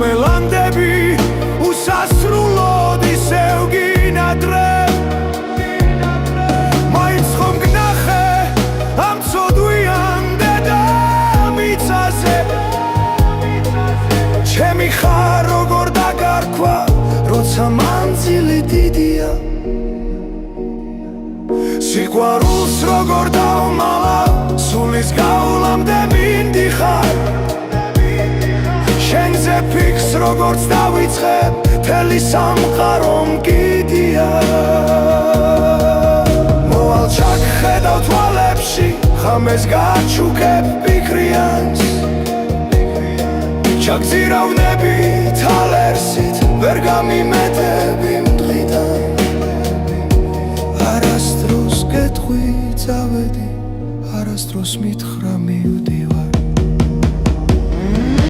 ხომელანდები უსასრულოდ ისევ გინადრებ მაინც ხომ გნახე ამ ცოდვიან დედამიწაზე ჩემი ხარ როგორ დაგარქვა როცა მანძილი დიდია სიყვარულს როგორ დავმალა სულის გავლამდე მინდიხარ შენზე ფიქს როგორც დავიწყებ მთელი სამყარო მგიდია მოვალ ჩაგხედავ თვალებში ხამეს გაჩუქებ ფიქრიანს ჩაგზირავნები თალერსით ვერ გამიმეტები მდღიდან არასდროს გეტყვი წავედი არასდროს მითხრა